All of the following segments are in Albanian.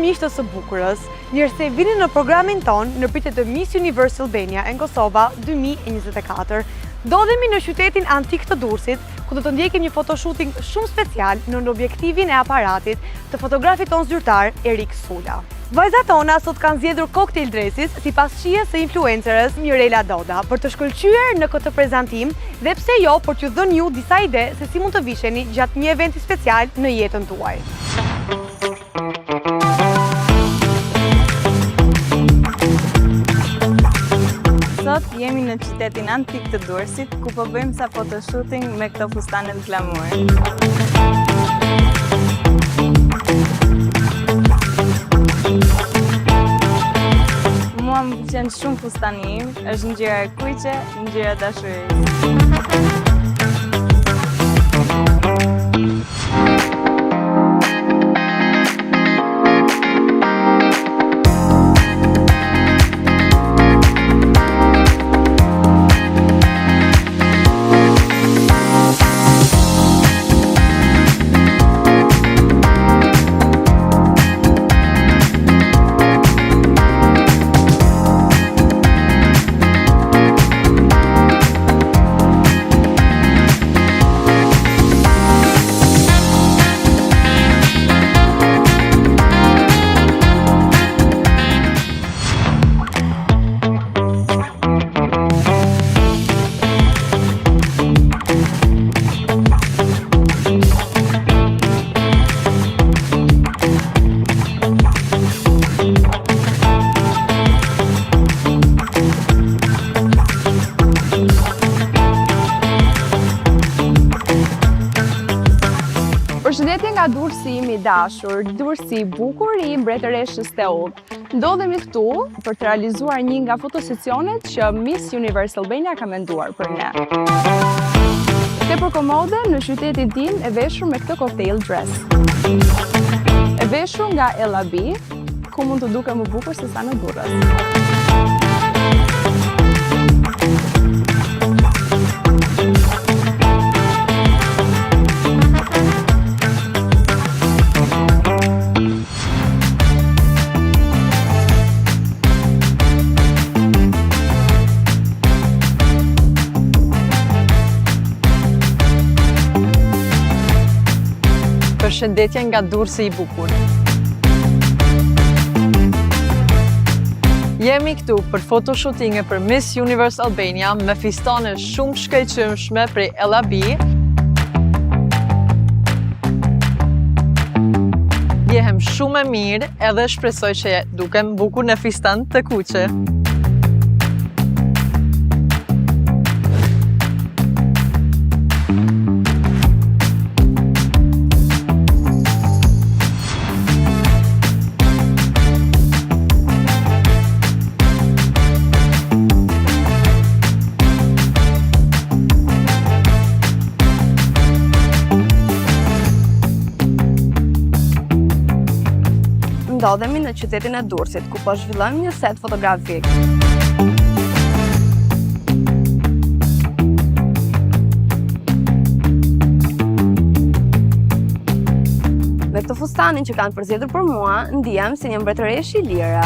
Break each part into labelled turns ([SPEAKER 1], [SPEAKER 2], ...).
[SPEAKER 1] miqtë së bukurës, mirë se vini në programin ton në pritje të Miss Universe Albania and Kosova 2024. Ndodhemi në qytetin antik të Durrësit, ku do të ndjekim një fotoshooting shumë special në objektivin e aparatit të fotografit ton zyrtar Erik Sula. Vajzat tona sot kanë zgjedhur cocktail dresses sipas shijes së influencerës Mirela Doda për të shkëlqyer në këtë prezantim dhe pse jo për t'ju dhënë ju disa ide se si mund të visheni gjatë një eventi special në jetën tuaj.
[SPEAKER 2] Sot jemi në qytetin antik të Durrësit, ku po bëjmë sa fotoshooting me këto fustanet glamur. Mua më pëlqen shumë fustani im, është ngjyra e kuqe, ngjyra dashurisë.
[SPEAKER 3] Përshëndetje nga Durrësi im i dashur, Durrësi i bukur i mbretëreshës Teut. Ndodhemi këtu për të realizuar një nga fotosesionet që Miss Universe Albania ka menduar për ne. Tepër komode në qytetin tim e veshur me këtë cocktail dress. E veshur nga LAB, ku mund të duke më bukur se sa në Durrës.
[SPEAKER 4] Përshëndetje nga Durrësi i bukur. Jemi këtu për fotoshootinge për Miss Universe Albania me fistane shumë shkëlqymshme prej LAB. Jehem shumë e mirë edhe shpresoj që dukem bukur në fistan të kuqe.
[SPEAKER 3] Ndodhemi në qytetin e Durrësit, ku po zhvillojmë një set fotografik. Me këtë fustanin që kanë përzgjedhur për mua, ndihem si një mbretëreshë i lirë.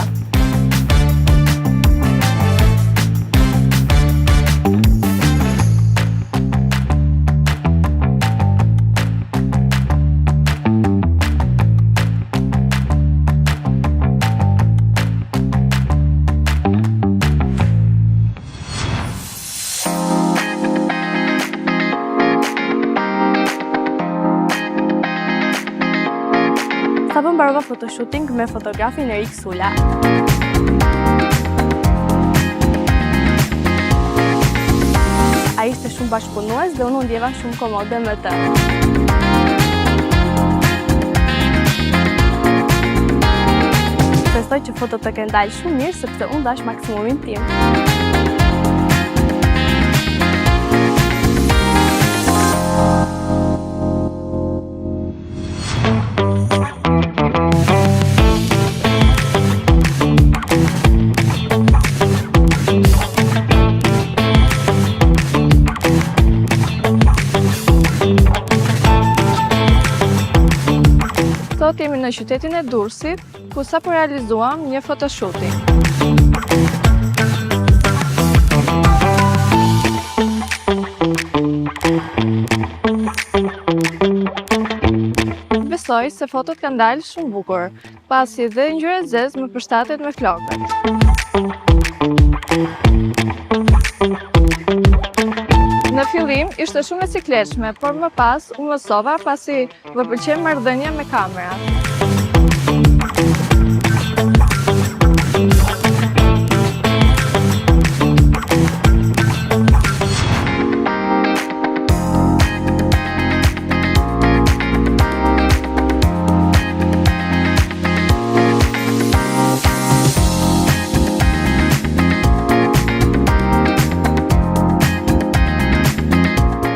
[SPEAKER 3] Sapo mbarova fotoshooting me fotografin Erik Sula. Ai ishte shumë bashkëpunues dhe unë u ndjeva shumë komode me të. Besoj që fotot të kenë dalë shumë mirë sepse unë dash maksimumin tim. Sot jemi
[SPEAKER 2] në qytetin e Durrësit, ku sapo realizuam një fotoshooting. Besoj se fotot kanë dalë shumë bukur, pasi dhe ngjyra e zezë më përshtatet me flokët. Në fillim ishte shumë e sikletshme, por më pas u mësova pasi më pëlqen marrëdhënia me kamerat.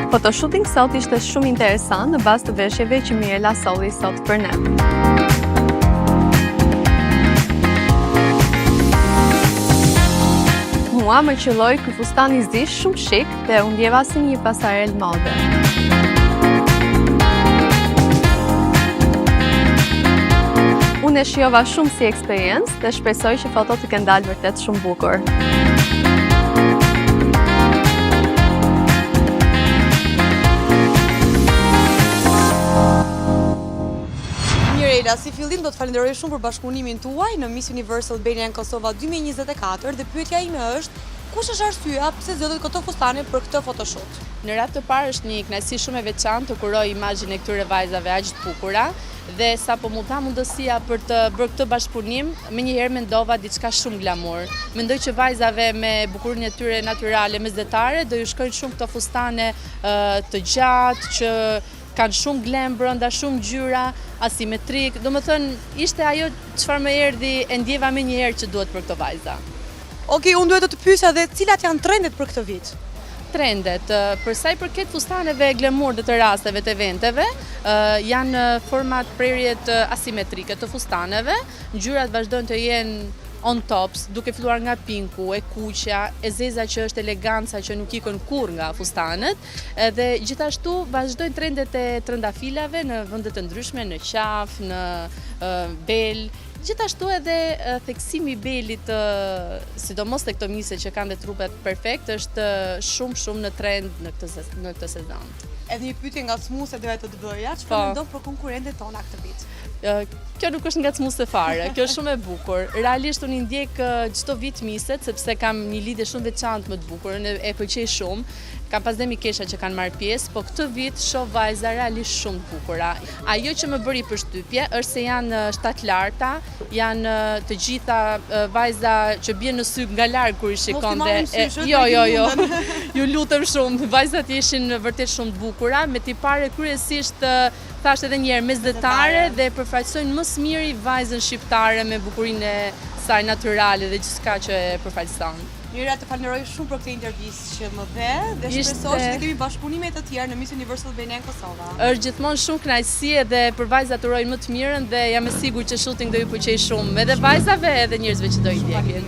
[SPEAKER 5] Fotoshooting sot ishte shumë interesant në bazë të veshjeve që Mirela solli sot për ne. Mua më qelloi ky fustan i zi shumë shik dhe u ndjeva si një pasarel mode. Unë e shijova shumë si eksperiencë dhe shpresoj që fotot të kenë dalë vërtet shumë bukur.
[SPEAKER 1] Mirela, si fillim do të falenderoj shumë për bashkëpunimin tuaj në Miss Universe Albania në Kosova 2024 dhe pyetja ime është, kush është arsyeja pse zgjodhët këto fustane për këtë photoshoot?
[SPEAKER 6] Në radhë të parë është një kënaqësi shumë e veçantë të kuroj imazhin e këtyre vajzave aq të bukura dhe sapo mu dha mundësia për të bërë këtë bashkëpunim, menjëherë mendova diçka shumë glamur. Mendoj që vajzave me bukurinë e tyre natyrale mesdhetare do ju shkojnë shumë këto fustane të gjatë që kanë shumë glam brenda, shumë ngjyra, asimetrik. Domethënë, ishte ajo çfarë më erdhi e ndjeva më një herë që duhet për këto vajza.
[SPEAKER 1] Okej, unë duhet të të pyesja dhe cilat janë trendet për këtë vit?
[SPEAKER 6] Trendet, për sa i përket fustaneve glamur dhe të rasteve të eventeve, janë format prerjet asimetrike të fustaneve, ngjyrat vazhdojnë të jenë on tops, duke filluar nga pinku, e kuqja, e zeza që është eleganca që nuk ikën kur nga fustanet, dhe gjithashtu vazhdojnë trendet e trëndafilave në vende të ndryshme, në qaf, në bel. Gjithashtu edhe theksimi i belit, sidomos tek këto mise që kanë dhe trupet perfekt, është shumë në trend në këtë sezon.
[SPEAKER 1] Edhe një pyetje ngacmuese doja të të bëja, çfarë mendon për konkurrentët tona këtë vit?
[SPEAKER 6] Kjo nuk është ngacmuese fare, kjo është shumë e bukur. Realisht unë i ndjek çdo vit miset sepse kam një lidhje shumë veçantë me të bukurën, e pëlqej shumë. Kam pas dhe mikesha që kanë marrë pjesë, po këtë vit shoh vajza realisht shumë të bukura. Ajo që më bëri përshtypje është se janë shtatlarta, janë të gjitha vajza që bien në sy nga larg kur i shikon dhe jo, ju lutem shumë, vajzat ishin vërtet shumë të bukura, me tipare kryesisht thashë edhe një herë mesdhetare dhe përfaqësojnë më së miri vajzën shqiptare me bukurinë e saj natyrale dhe gjithçka që e përfaqëson.
[SPEAKER 1] Mirela, të falenderoj shumë për këtë intervistë që më dhe dhe shpresoj që të kemi bashkëpunime të tjerë në Miss Universe Albania në Kosova.
[SPEAKER 6] Është gjithmonë shumë kënaqësi edhe për vajzat urojnë më të mirën dhe jam e sigurt që shooting do ju pëlqejë shumë, edhe vajzave edhe njerëzve që do i ndjekin.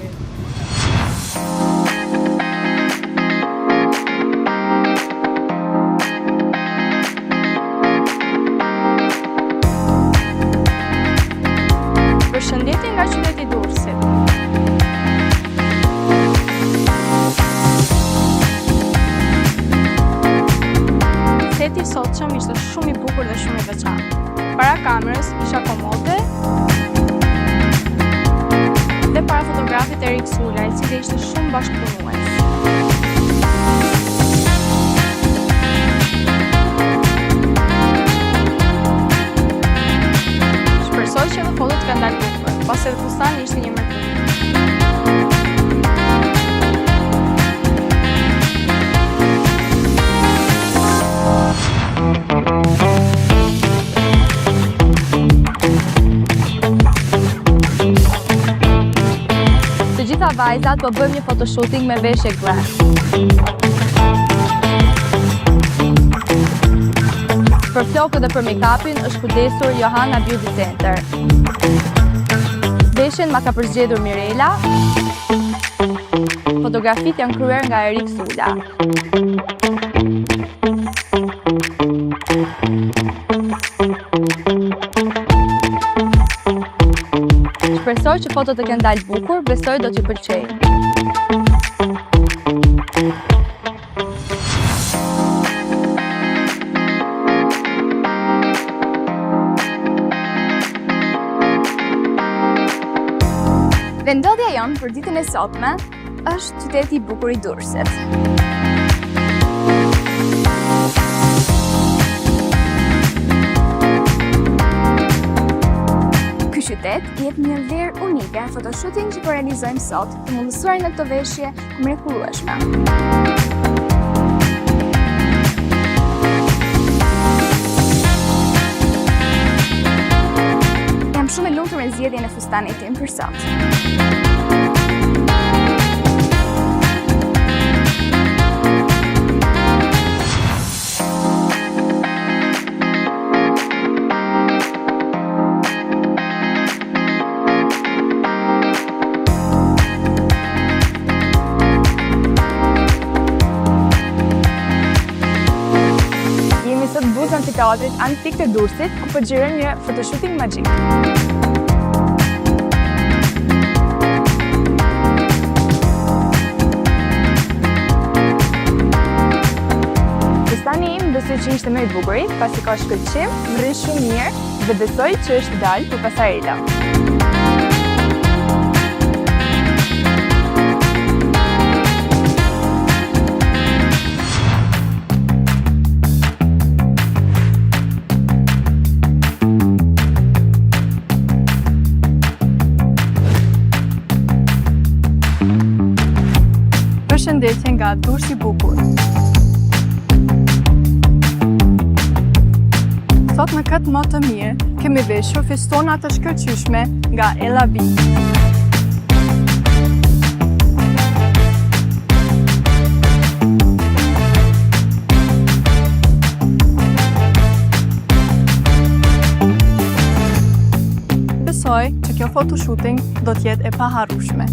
[SPEAKER 2] Përshëndetje nga qyteti i Durrësit. Seti sotshëm ishte shumë i bukur dhe shumë i veçantë. Para kamerës isha komode dhe para fotografit Erik Sula, i cili ishte shumë bashkëpunues. Shpresoj që edhe fotot kanë dalë bukur, pasi edhe fustani ishte një mrekulli.
[SPEAKER 5] Të gjitha vajzat po bëjmë një fotoshooting me veshje glam. Për flokët dhe për make-upin është kujdesur Johanna Beauty Center. Veshjen ma ka përzgjedhur Mirela. Fotografit janë kryer nga Erik Sula. që fotot të kenë dalë bukur, besoj do t'ju pëlqejë.
[SPEAKER 7] Vendodhja jonë për ditën e sotme është qyteti i bukur i Durrësit. Ky qytet jep një vlerë unike fotoshooting që po realizojmë sot, të mundësuar në këto veshje mrekullueshme. Shumë e lumtur me zgjedhjen e fustanit tim për sot.
[SPEAKER 3] Jemi sot buzë amfiteatrit antik të Durrësit, ku po xhirojmë një fotoshooting magjik. Fustani im besoj që ishte më i bukur, pasi ka shkëlqim, më rrin shumë mirë dhe besoj që është dalë për pasarela.
[SPEAKER 2] Përshëndetje nga Durrësi i bukur. Sot në këtë motë të mirë, kemi veshur festona të shkëlqyeshme nga LAB. Besoj që kjo fotoshooting do t'jetë e paharrueshme.